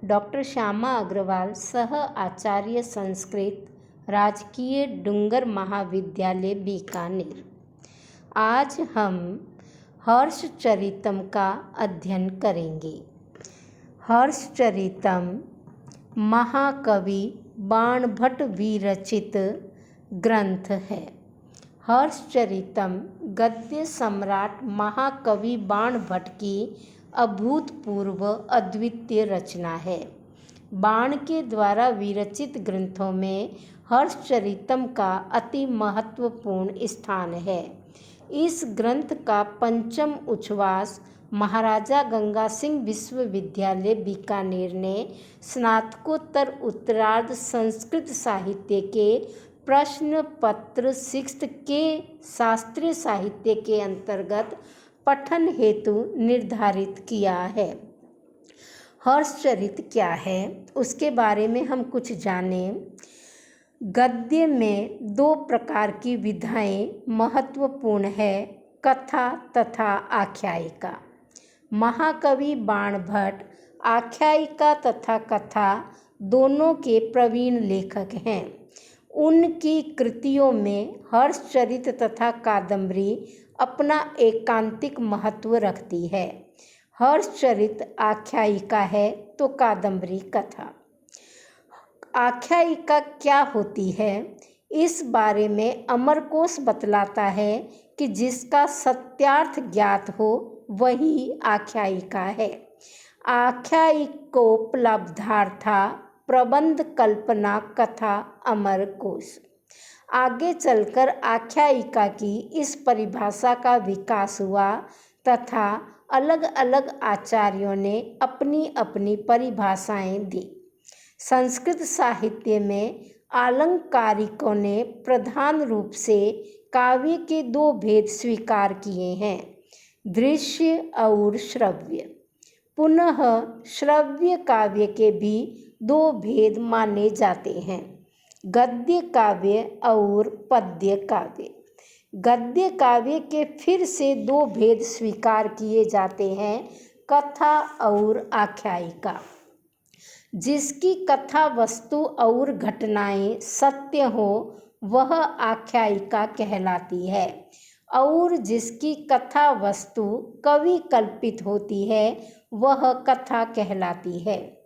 Doctor Shyama Agarwal, सह आचार्य संस्कृत, राजकीय डूंगर महाविद्यालय बीकानेर। आज हम हर्षचरितम का अध्ययन करेंगे। हर्षचरितम महाकवि बाणभट्ट विरचित ग्रंथ है। हर्षचरितम गद्य सम्राट महाकवि बाणभट्ट की अभूतपूर्व अद्वितीय रचना है। बाण के द्वारा विरचित ग्रंथों में हर्षचरितम का अति महत्वपूर्ण स्थान है। इस ग्रंथ का पंचम उच्छ्वास महाराजा गंगा सिंह विश्वविद्यालय बीकानेर ने स्नातकोत्तर उत्तरार्ध संस्कृत साहित्य के प्रश्न पत्र शिक्त के शास्त्रीय साहित्य के अंतर्गत पठन हेतु निर्धारित किया है। हर्षचरित क्या है, उसके बारे में हम कुछ जानें। गद्य में दो प्रकार की विधाएं महत्वपूर्ण है, कथा तथा आख्यायिका। महाकवि बाणभट्ट आख्यायिका तथा कथा दोनों के प्रवीण लेखक हैं। उनकी कृतियों में हर्षचरित तथा कादंबरी अपना एकांतिक महत्व रखती है। हर्षचरित आख्यायिका है तो कादंबरी कथा। आख्यायिका क्या होती है, इस बारे में अमरकोश बतलाता है कि जिसका सत्यार्थ ज्ञात हो वही आख्यायिका है। आख्यायिकोपलब्धार्था प्रबंध कल्पना कथा अमरकोश। आगे चलकर आख्यायिका की इस परिभाषा का विकास हुआ तथा अलग अलग आचार्यों ने अपनी अपनी परिभाषाएं दी। संस्कृत साहित्य में आलंकारिकों ने प्रधान रूप से काव्य के दो भेद स्वीकार किए हैं, दृश्य और श्रव्य। पुनः श्रव्य काव्य के भी दो भेद माने जाते हैं, गद्य काव्य और पद्य काव्य। गद्य काव्य के फिर से दो भेद स्वीकार किए जाते हैं, कथा और आख्यायिका। जिसकी कथा वस्तु और घटनाएं सत्य हो वह आख्यायिका कहलाती है और जिसकी कथा वस्तु कवि कल्पित होती है वह कथा कहलाती है।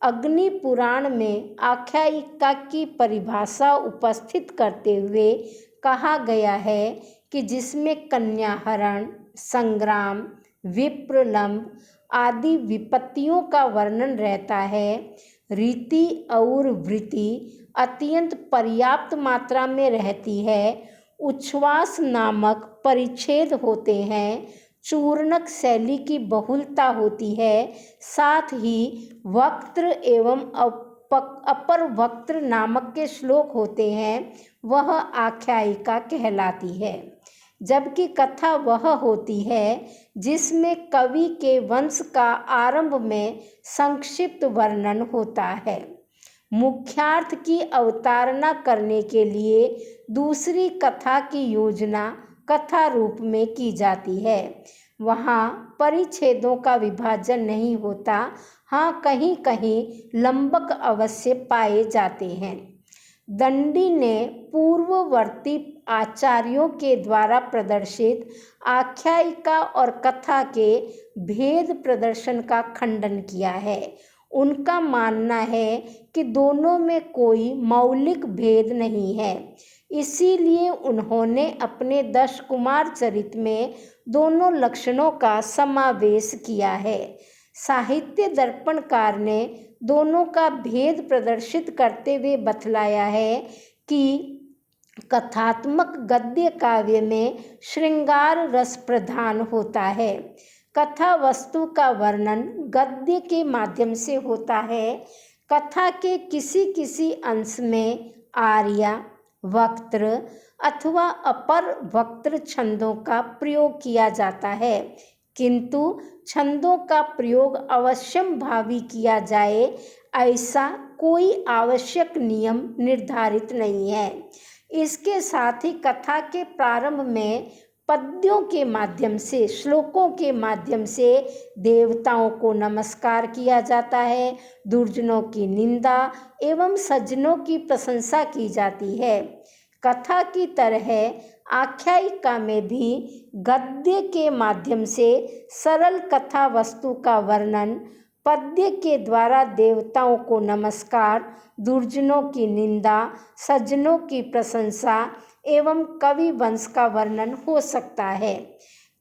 अग्नि पुराण में आख्यायिका की परिभाषा उपस्थित करते हुए कहा गया है कि जिसमें कन्याहरण, संग्राम, विप्रलंब आदि विपत्तियों का वर्णन रहता है, रीति और वृत्ति अत्यंत पर्याप्त मात्रा में रहती है, उच्छ्वास नामक परिच्छेद होते हैं, चूर्णक शैली की बहुलता होती है, साथ ही वक्त्र एवं अपर वक्त्र नामक के श्लोक होते हैं, वह आख्यायिका कहलाती है। जबकि कथा वह होती है जिसमें कवि के वंश का आरंभ में संक्षिप्त वर्णन होता है। मुख्यार्थ की अवतारणा करने के लिए दूसरी कथा की योजना कथा रूप में की जाती है। वहाँ परिच्छेदों का विभाजन नहीं होता, हाँ कहीं कहीं लंबक अवश्य पाए जाते हैं। दंडी ने पूर्ववर्ती आचार्यों के द्वारा प्रदर्शित आख्यायिका और कथा के भेद प्रदर्शन का खंडन किया है। उनका मानना है कि दोनों में कोई मौलिक भेद नहीं है, इसीलिए उन्होंने अपने 10 कुमार चरित में दोनों लक्षणों का समावेश किया है। साहित्य दर्पणकार ने दोनों का भेद प्रदर्शित करते हुए बतलाया है कि कथात्मक गद्य काव्य में श्रृंगार रस प्रधान होता है, कथा वस्तु का वर्णन गद्य के माध्यम से होता है। कथा के किसी किसी अंश में आर्या, वक्त्र अथवा अपर वक्त्र छंदों का प्रयोग किया जाता है, किंतु छंदों का प्रयोग अवश्यम भावी किया जाए ऐसा कोई आवश्यक नियम निर्धारित नहीं है। इसके साथ ही कथा के प्रारंभ में पद्यों के माध्यम से, श्लोकों के माध्यम से देवताओं को नमस्कार किया जाता है, दुर्जनों की निंदा एवं सज्जनों की प्रशंसा की जाती है। कथा की तरह आख्यायिका में भी गद्य के माध्यम से सरल कथा वस्तु का वर्णन, पद्य के द्वारा देवताओं को नमस्कार, दुर्जनों की निंदा, सज्जनों की प्रशंसा एवं कवि वंश का वर्णन हो सकता है।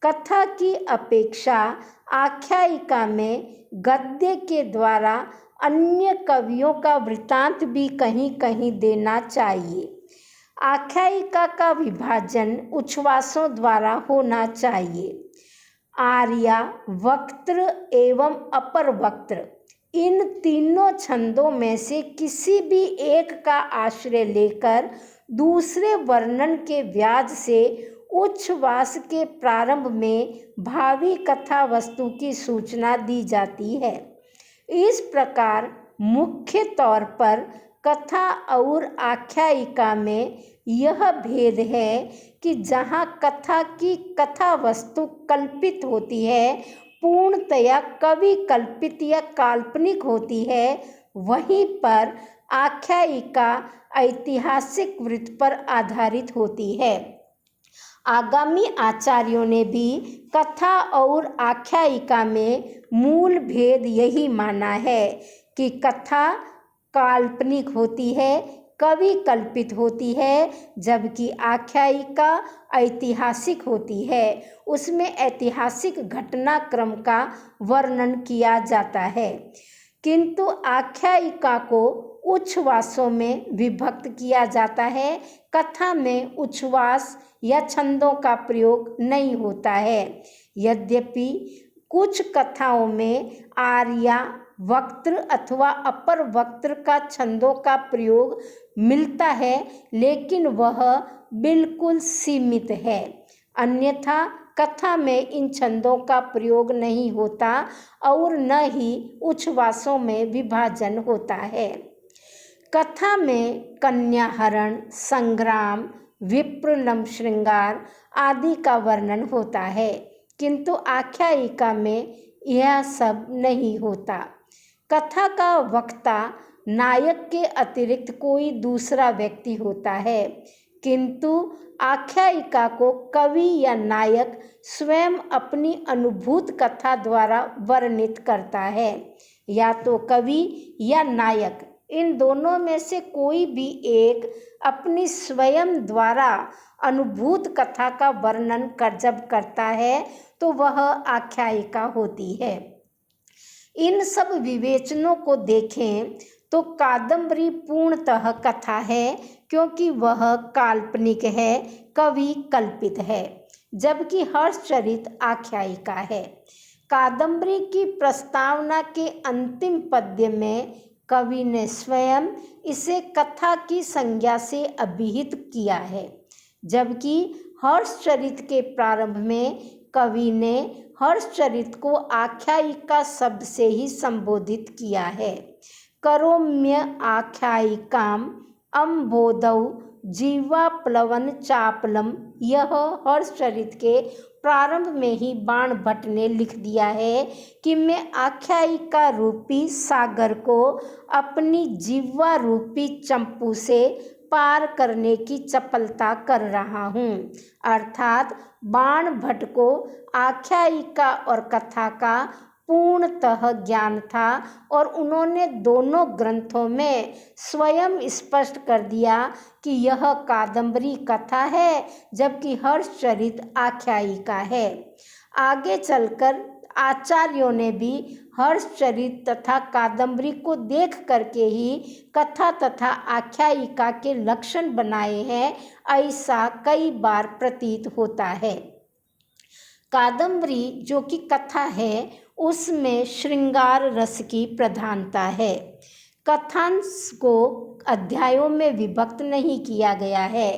कथा की अपेक्षा आख्यायिका में गद्य के द्वारा अन्य कवियों का वृत्तांत भी कहीं कहीं देना चाहिए। आख्यायिका का विभाजन उच्छ्वासों द्वारा होना चाहिए। आर्या, वक्त्र एवं अपर वक्त्र, इन तीनों छंदों में से किसी भी एक का आश्रय लेकर दूसरे वर्णन के व्याज से उच्छ्वास के प्रारंभ में भावी कथा वस्तु की सूचना दी जाती है। इस प्रकार मुख्य तौर पर कथा और आख्यायिका में यह भेद है कि जहाँ कथा की कथा वस्तु कल्पित होती है, पूर्णतया कवि कल्पित या काल्पनिक होती है, वहीं पर आख्यायिका ऐतिहासिक वृत्त पर आधारित होती है। आगामी आचार्यों ने भी कथा और आख्यायिका में मूल भेद यही माना है कि कथा काल्पनिक होती है, कवि कल्पित होती है, जबकि आख्यायिका ऐतिहासिक होती है। उसमें ऐतिहासिक घटनाक्रम का वर्णन किया जाता है, किंतु आख्यायिका को उच्छ्वासों में विभक्त किया जाता है। कथा में उच्छ्वास या छंदों का प्रयोग नहीं होता है। यद्यपि कुछ कथाओं में आर्या, वक्त्र अथवा अपर वक्त्र का छंदों का प्रयोग मिलता है, लेकिन वह बिल्कुल सीमित है। अन्यथा कथा में इन छंदों का प्रयोग नहीं होता और न ही उच्छ्वासों में विभाजन होता है। कथा में कन्याहरण, संग्राम, विप्रलंब श्रृंगार आदि का वर्णन होता है, किंतु आख्यायिका में यह सब नहीं होता। कथा का वक्ता नायक के अतिरिक्त कोई दूसरा व्यक्ति होता है, किंतु आख्यायिका को कवि या नायक स्वयं अपनी अनुभूत कथा द्वारा वर्णित करता है। या तो कवि या नायक, इन दोनों में से कोई भी एक अपनी स्वयं द्वारा अनुभूत कथा का वर्णन जब करता है तो वह आख्यायिका होती है। इन सब विवेचनों को देखें तो कादम्बरी पूर्णतः कथा है, क्योंकि वह काल्पनिक है, कवि कल्पित है, जबकि हर्षचरित आख्यायिका है। कादम्बरी की प्रस्तावना के अंतिम पद्य में कवि ने स्वयं इसे कथा की संज्ञा से अभिहित किया है, जबकि हर्षचरित के प्रारंभ में कवि ने हर्षचरित को आख्यायिका शब्द से ही संबोधित किया है। करोम्य आख्यायिकाम अम्बोधौ जीवाप्लवन चापलम, यह हर्षचरित के प्रारंभ में ही बाण भट्ट ने लिख दिया है कि मैं आख्यायिका रूपी सागर को अपनी जीवा रूपी चंपू से पार करने की चपलता कर रहा हूँ। अर्थात बाण भट्ट को आख्यायिका और कथा का पूर्णतः ज्ञान था और उन्होंने दोनों ग्रंथों में स्वयं स्पष्ट कर दिया कि यह कादम्बरी कथा है, जबकि हर्षचरित आख्यायिका है। आगे चलकर आचार्यों ने भी हर्षचरित तथा कादम्बरी को देख करके ही कथा तथा आख्यायिका के लक्षण बनाए हैं, ऐसा कई बार प्रतीत होता है। कादम्बरी जो कि कथा है, उसमें श्रृंगार रस की प्रधानता है। कथांश को अध्यायों में विभक्त नहीं किया गया है।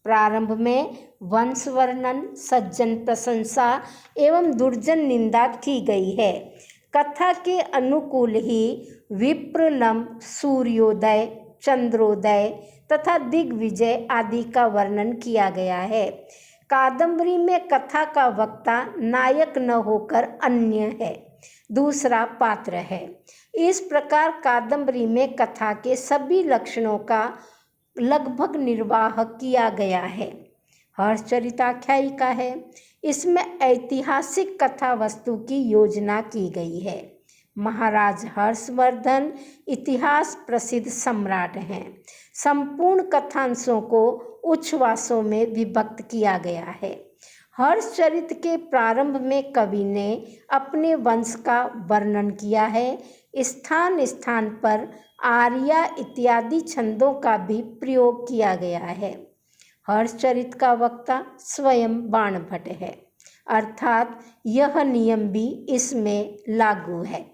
प्रारंभ में वंश वर्णन, सज्जन प्रशंसा एवं दुर्जन निंदा की गई है। कथा के अनुकूल ही विप्रलंब, सूर्योदय, चंद्रोदय तथा दिग्विजय आदि का वर्णन किया गया है। कादम्बरी में कथा का वक्ता नायक न होकर अन्य है, दूसरा पात्र है। इस प्रकार कादम्बरी में कथा के सभी लक्षणों का लगभग निर्वाह किया गया है। हर्षचरित आख्यायिका है। इसमें ऐतिहासिक कथा वस्तु की योजना की गई है। महाराज हर्षवर्धन इतिहास प्रसिद्ध सम्राट हैं। संपूर्ण कथांशों को उच्छ्वासों में विभक्त किया गया है। हर्षचरित के प्रारंभ में कवि ने अपने वंश का वर्णन किया है। स्थान स्थान पर आर्या इत्यादि छंदों का भी प्रयोग किया गया है। हर्षचरित का वक्ता स्वयं बाणभट्ट है, अर्थात यह नियम भी इसमें लागू है।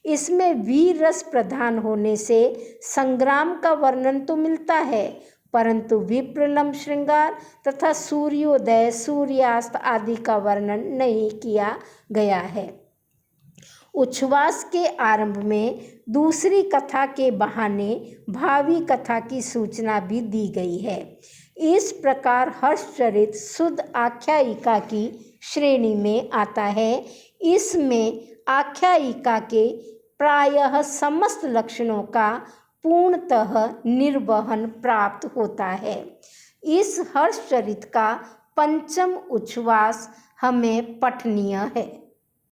इसमें वीर रस प्रधान होने से संग्राम का वर्णन तो मिलता है, परंतु विप्रलंब श्रृंगार तथा सूर्योदय सूर्यास्त आदि का वर्णन नहीं किया गया है। उच्छ्वास के आरंभ में दूसरी कथा के बहाने भावी कथा की सूचना भी दी गई है। इस प्रकार हर्षचरित शुद्ध आख्यायिका की श्रेणी में आता है। इसमें आख्यायिका के प्रायः समस्त लक्षणों का पूर्णतः निर्वहन प्राप्त होता है। इस हर्षचरित का पंचम उच्छ्वास हमें पठनीय है।